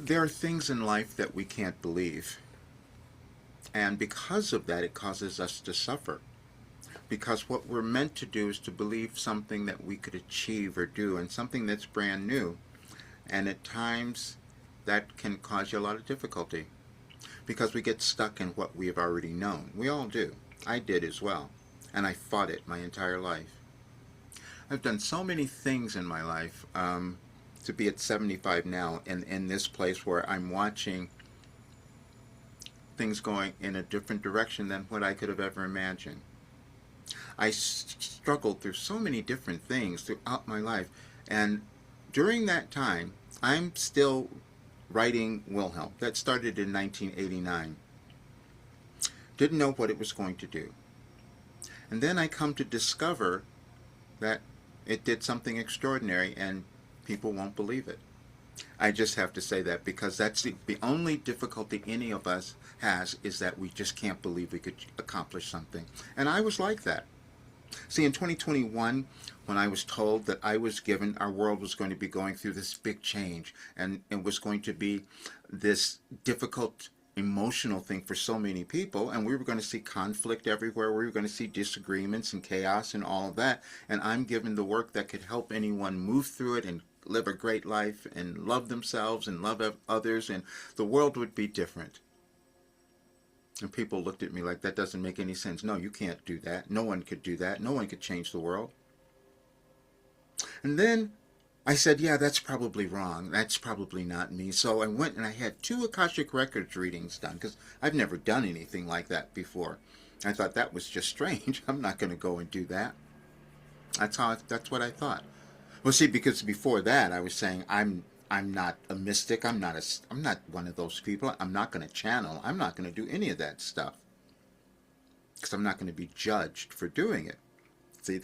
There are things in life that we can't believe. And because of that, it causes us to suffer. Because what we're meant to do is to believe something that we could achieve or do, and something that's brand new. And at times, that can cause you a lot of difficulty. Because we get stuck in what we have already known. We all do. I did as well. And I fought it my entire life. I've done so many things in my life to be at 75 now, and in this place where I'm watching things going in a different direction than what I could have ever imagined. I struggled through so many different things throughout my life, and during that time, I'm still writing Wilhelm. That started in 1989. Didn't know what it was going to do. And then I come to discover that it did something extraordinary, and people won't believe it. I just have to say that because that's the only difficulty any of us has, is that we just can't believe we could accomplish something. And I was like that. See, in 2021, when I was told that I was given, our world was going to be going through this big change, and it was going to be this difficult emotional thing for so many people, and we were going to see conflict everywhere, we were going to see disagreements and chaos and all of that, and I'm given the work that could help anyone move through it and live a great life and love themselves and love others, and the world would be different. And people looked at me like, that doesn't make any sense. No, you can't do that. No one could do that. No one could change the world. And then I said, yeah, that's probably wrong. That's probably not me. So I went and I had 2 Akashic Records readings done, because I've never done anything like that before. I thought that was just strange. I'm not going to go and do that. That's what I thought. Well, see, because before that I was saying I'm not a mystic. I'm not one of those people. I'm not going to channel. I'm not going to do any of that stuff, because I'm not going to be judged for doing it. See,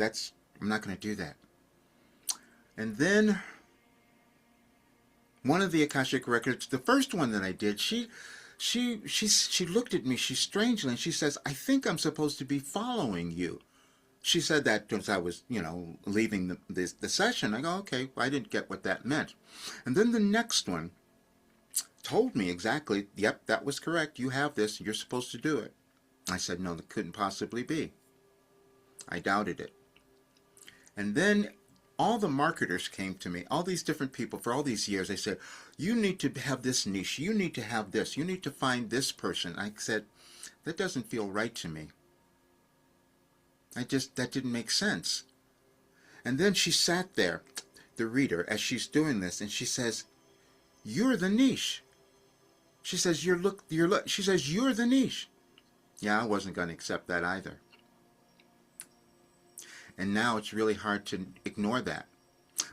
I'm not going to do that. And then one of the Akashic Records, the first one that I did, she looked at me, she strangely, and she says, I think I'm supposed to be following you. She said that as I was, leaving the session. I go, okay, I didn't get what that meant. And then the next one told me exactly, yep, that was correct. You have this. You're supposed to do it. I said, no, that couldn't possibly be. I doubted it. And then all the marketers came to me, all these different people for all these years. They said, you need to have this niche. You need to have this. You need to find this person. I said, that doesn't feel right to me. That didn't make sense. And then she sat there, the reader, as she's doing this, and she says, you're the niche. She says, she says, you're the niche. Yeah, I wasn't going to accept that either. And now it's really hard to ignore that.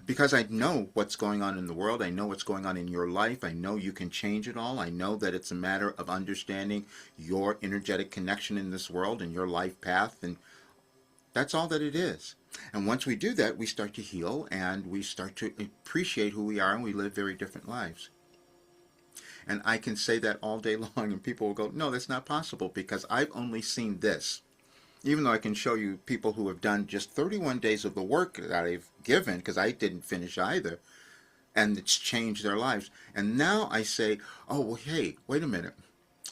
Because I know what's going on in the world. I know what's going on in your life. I know you can change it all. I know that it's a matter of understanding your energetic connection in this world and your life path, and that's all that it is. And once we do that, we start to heal, and we start to appreciate who we are, and we live very different lives. And I can say that all day long, and people will go, no, that's not possible, because I've only seen this. Even though I can show you people who have done just 31 days of the work that I've given, because I didn't finish either, and it's changed their lives. And now I say, oh, well, hey, wait a minute.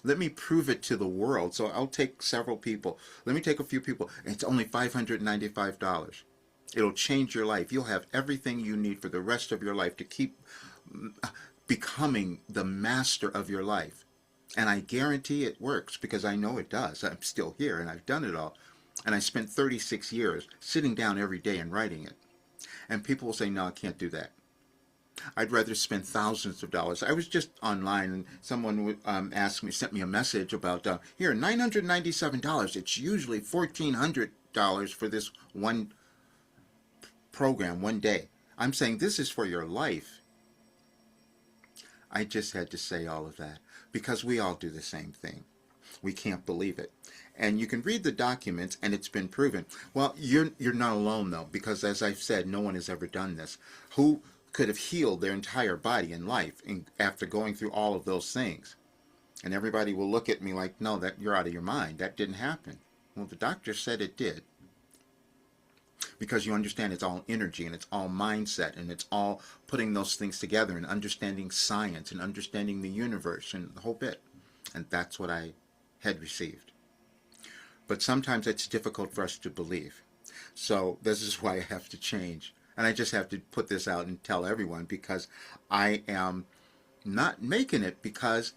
Let me prove it to the world. So I'll take several people. Let me take a few people. And it's only $595. It'll change your life. You'll have everything you need for the rest of your life to keep becoming the master of your life. And I guarantee it works, because I know it does. I'm still here, and I've done it all. And I spent 36 years sitting down every day and writing it. And people will say, no, I can't do that. I'd rather spend thousands of dollars. I was just online, and someone sent me a message about, here, $997. It's usually $1,400 for this one program, one day. I'm saying this is for your life. I just had to say all of that, because we all do the same thing. We can't believe it. And you can read the documents, and it's been proven. Well, you're not alone, though, because as I've said, no one has ever done this. Who could have healed their entire body and life after going through all of those things? And everybody will look at me like, no, that you're out of your mind. That didn't happen. Well, the doctor said it did. because you understand it's all energy and it's all mindset and it's all putting those things together and understanding science and understanding the universe and the whole bit. And that's what I had received. But sometimes it's difficult for us to believe. So this is why I have to change. And I just have to put this out and tell everyone, because I am not making it because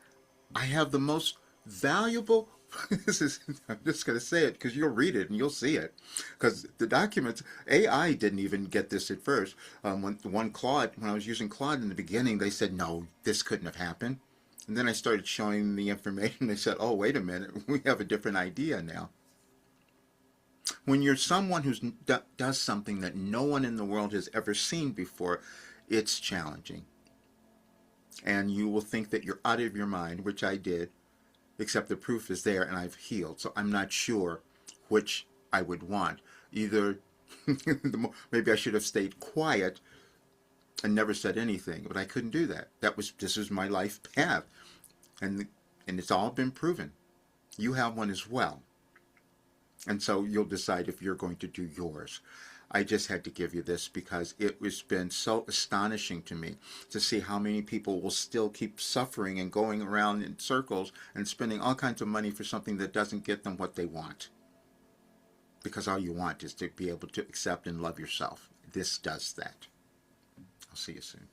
I have the most valuable I'm just going to say it because you'll read it and you'll see it, because the documents, AI didn't even get this at first. When I was using Claude in the beginning, they said no, this couldn't have happened. And then I started showing them the information. They said, oh, wait a minute, we have a different idea now. When you're someone who does something that no one in the world has ever seen before, it's challenging. And you will think that you're out of your mind, which I did, except the proof is there and I've healed. So I'm not sure which I would want. Either maybe I should have stayed quiet and never said anything, but I couldn't do that. This was my life path. And it's all been proven. You have one as well. And so you'll decide if you're going to do yours. I just had to give you this because it has been so astonishing to me to see how many people will still keep suffering and going around in circles and spending all kinds of money for something that doesn't get them what they want. Because all you want is to be able to accept and love yourself. This does that. I'll see you soon.